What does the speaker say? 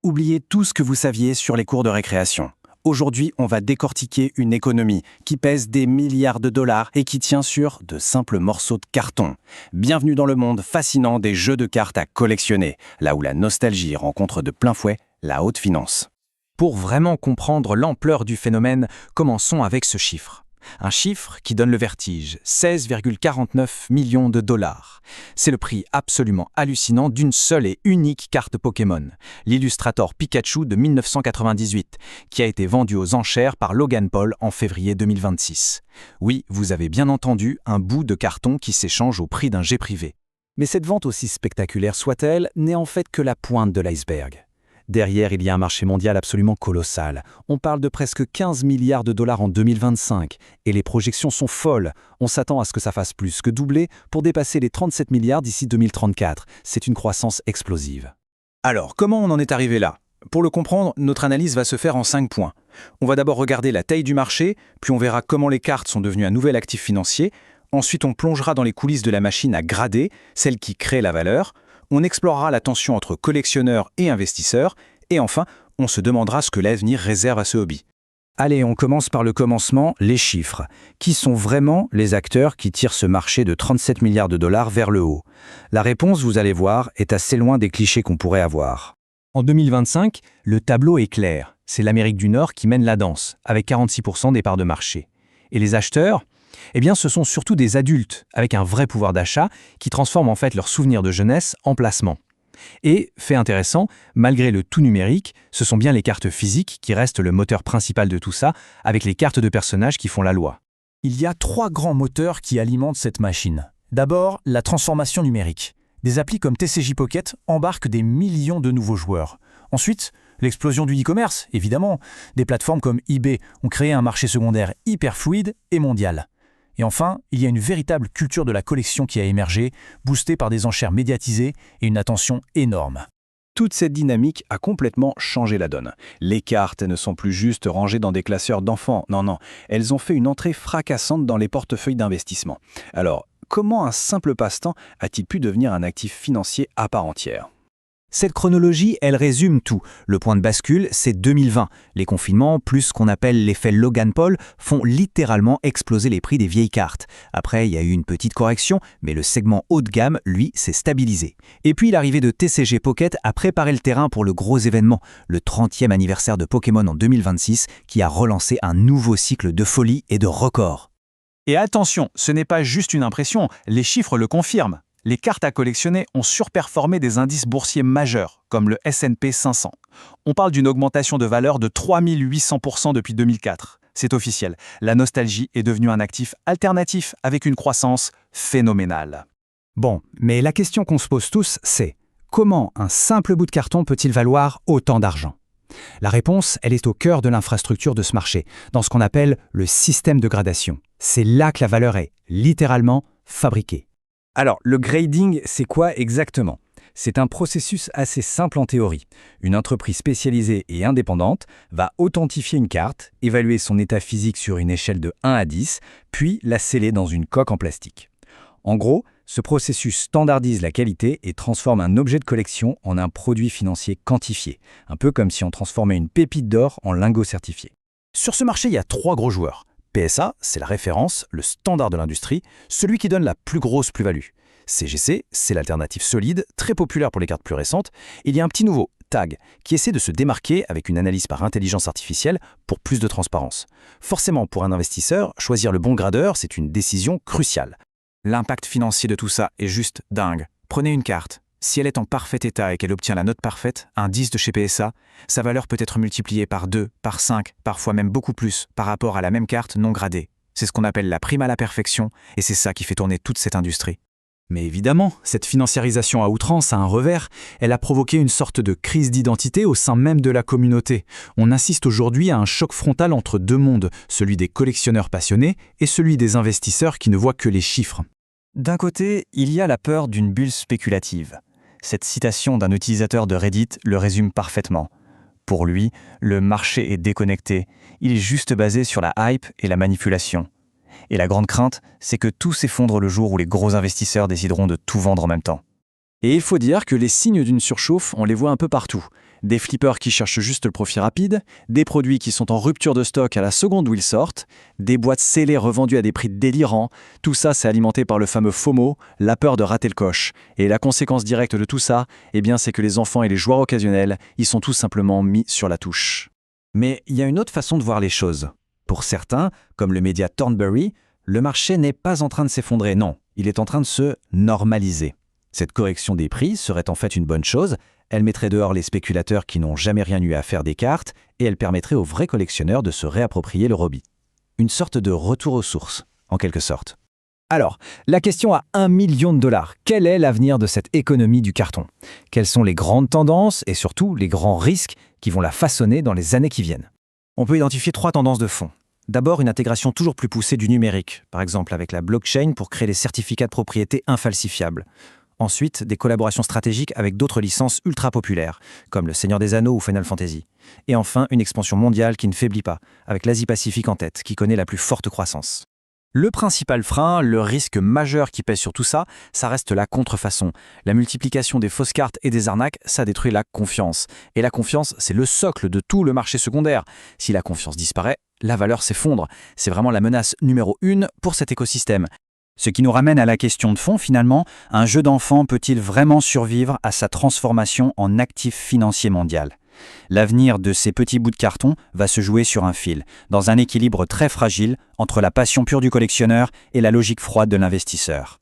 Oubliez tout ce que vous saviez sur les cours de récréation. Aujourd'hui, on va décortiquer une économie qui pèse des milliards de dollars et qui tient sur de simples morceaux de carton. Bienvenue dans le monde fascinant des jeux de cartes à collectionner, là où la nostalgie rencontre de plein fouet la haute finance. Pour vraiment comprendre l'ampleur du phénomène, commençons avec ce chiffre. Un chiffre qui donne le vertige, 16,49 millions de dollars. C'est le prix absolument hallucinant d'une seule et unique carte Pokémon, l'Illustrator Pikachu de 1998, qui a été vendu aux enchères par Logan Paul en février 2026. Oui, vous avez bien entendu, un bout de carton qui s'échange au prix d'un jet privé. Mais cette vente, aussi spectaculaire soit-elle, n'est en fait que la pointe de l'iceberg. Derrière, il y a un marché mondial absolument colossal. On parle de presque 15 milliards de dollars en 2025. Et les projections sont folles. On s'attend à ce que ça fasse plus que doubler pour dépasser les 37 milliards d'ici 2034. C'est une croissance explosive. Alors, comment on en est arrivé là ? Pour le comprendre, notre analyse va se faire en 5 points. On va d'abord regarder la taille du marché, puis on verra comment les cartes sont devenues un nouvel actif financier. Ensuite, on plongera dans les coulisses de la machine à grader, celle qui crée la valeur. On explorera la tension entre collectionneurs et investisseurs, et enfin, on se demandera ce que l'avenir réserve à ce hobby. Allez, on commence par le commencement, les chiffres. Qui sont vraiment les acteurs qui tirent ce marché de 37 milliards de dollars vers le haut ? La réponse, vous allez voir, est assez loin des clichés qu'on pourrait avoir. En 2025, le tableau est clair. C'est l'Amérique du Nord qui mène la danse, avec 46% des parts de marché. Et les acheteurs ? Eh bien, ce sont surtout des adultes, avec un vrai pouvoir d'achat, qui transforment en fait leurs souvenirs de jeunesse en placement. Et, fait intéressant, malgré le tout numérique, ce sont bien les cartes physiques qui restent le moteur principal de tout ça, avec les cartes de personnages qui font la loi. Il y a 3 grands moteurs qui alimentent cette machine. D'abord, la transformation numérique. Des applis comme TCJ Pocket embarquent des millions de nouveaux joueurs. Ensuite, l'explosion du e-commerce, évidemment. Des plateformes comme eBay ont créé un marché secondaire hyper fluide et mondial. Et enfin, il y a une véritable culture de la collection qui a émergé, boostée par des enchères médiatisées et une attention énorme. Toute cette dynamique a complètement changé la donne. Les cartes ne sont plus juste rangées dans des classeurs d'enfants, non, elles ont fait une entrée fracassante dans les portefeuilles d'investissement. Alors, comment un simple passe-temps a-t-il pu devenir un actif financier à part entière ? Cette chronologie, elle résume tout. Le point de bascule, c'est 2020. Les confinements, plus ce qu'on appelle l'effet Logan Paul, font littéralement exploser les prix des vieilles cartes. Après, il y a eu une petite correction, mais le segment haut de gamme, lui, s'est stabilisé. Et puis l'arrivée de TCG Pocket a préparé le terrain pour le gros événement, le 30e anniversaire de Pokémon en 2026, qui a relancé un nouveau cycle de folie et de records. Et attention, ce n'est pas juste une impression, les chiffres le confirment. Les cartes à collectionner ont surperformé des indices boursiers majeurs, comme le S&P 500. On parle d'une augmentation de valeur de 3800% depuis 2004. C'est officiel, la nostalgie est devenue un actif alternatif avec une croissance phénoménale. Bon, mais la question qu'on se pose tous, c'est comment un simple bout de carton peut-il valoir autant d'argent ? La réponse, elle est au cœur de l'infrastructure de ce marché, dans ce qu'on appelle le système de gradation. C'est là que la valeur est, littéralement, fabriquée. Alors, le grading, c'est quoi exactement ? C'est un processus assez simple en théorie. Une entreprise spécialisée et indépendante va authentifier une carte, évaluer son état physique sur une échelle de 1 à 10, puis la sceller dans une coque en plastique. En gros, ce processus standardise la qualité et transforme un objet de collection en un produit financier quantifié, un peu comme si on transformait une pépite d'or en lingot certifié. Sur ce marché, il y a 3 gros joueurs. PSA, c'est la référence, le standard de l'industrie, celui qui donne la plus grosse plus-value. CGC, c'est l'alternative solide, très populaire pour les cartes plus récentes. Il y a un petit nouveau, TAG, qui essaie de se démarquer avec une analyse par intelligence artificielle pour plus de transparence. Forcément, pour un investisseur, choisir le bon gradeur, c'est une décision cruciale. L'impact financier de tout ça est juste dingue. Prenez une carte. Si elle est en parfait état et qu'elle obtient la note parfaite, un 10 de chez PSA, sa valeur peut être multipliée par 2, par 5, parfois même beaucoup plus, par rapport à la même carte non gradée. C'est ce qu'on appelle la prime à la perfection, et c'est ça qui fait tourner toute cette industrie. Mais évidemment, cette financiarisation à outrance a un revers. Elle a provoqué une sorte de crise d'identité au sein même de la communauté. On assiste aujourd'hui à un choc frontal entre 2 mondes, celui des collectionneurs passionnés et celui des investisseurs qui ne voient que les chiffres. D'un côté, il y a la peur d'une bulle spéculative. Cette citation d'un utilisateur de Reddit le résume parfaitement. Pour lui, le marché est déconnecté. Il est juste basé sur la hype et la manipulation. Et la grande crainte, c'est que tout s'effondre le jour où les gros investisseurs décideront de tout vendre en même temps. Et il faut dire que les signes d'une surchauffe, on les voit un peu partout. des flippers qui cherchent juste le profit rapide, des produits qui sont en rupture de stock à la seconde où ils sortent, des boîtes scellées revendues à des prix délirants. Tout ça, c'est alimenté par le fameux FOMO, la peur de rater le coche. Et la conséquence directe de tout ça, eh bien, c'est que les enfants et les joueurs occasionnels, ils sont tout simplement mis sur la touche. Mais il y a une autre façon de voir les choses. Pour certains, comme le média Thornbury, le marché n'est pas en train de s'effondrer, non, il est en train de se normaliser. Cette correction des prix serait en fait une bonne chose, elle mettrait dehors les spéculateurs qui n'ont jamais rien eu à faire des cartes, et elle permettrait aux vrais collectionneurs de se réapproprier le hobby. Une sorte de retour aux sources, en quelque sorte. Alors, la question à $1 million. Quel est l'avenir de cette économie du carton? Quelles sont les grandes tendances et surtout les grands risques qui vont la façonner dans les années qui viennent? On peut identifier 3 tendances de fond. D'abord, une intégration toujours plus poussée du numérique, par exemple avec la blockchain pour créer des certificats de propriété infalsifiables. Ensuite, des collaborations stratégiques avec d'autres licences ultra populaires, comme Le Seigneur des Anneaux ou Final Fantasy. Et enfin, une expansion mondiale qui ne faiblit pas, avec l'Asie-Pacifique en tête, qui connaît la plus forte croissance. Le principal frein, le risque majeur qui pèse sur tout ça, ça reste la contrefaçon. La multiplication des fausses cartes et des arnaques, ça détruit la confiance. Et la confiance, c'est le socle de tout le marché secondaire. Si la confiance disparaît, la valeur s'effondre. C'est vraiment la menace numéro 1 pour cet écosystème. Ce qui nous ramène à la question de fond, finalement, un jeu d'enfant peut-il vraiment survivre à sa transformation en actif financier mondial? L'avenir de ces petits bouts de carton va se jouer sur un fil, dans un équilibre très fragile entre la passion pure du collectionneur et la logique froide de l'investisseur.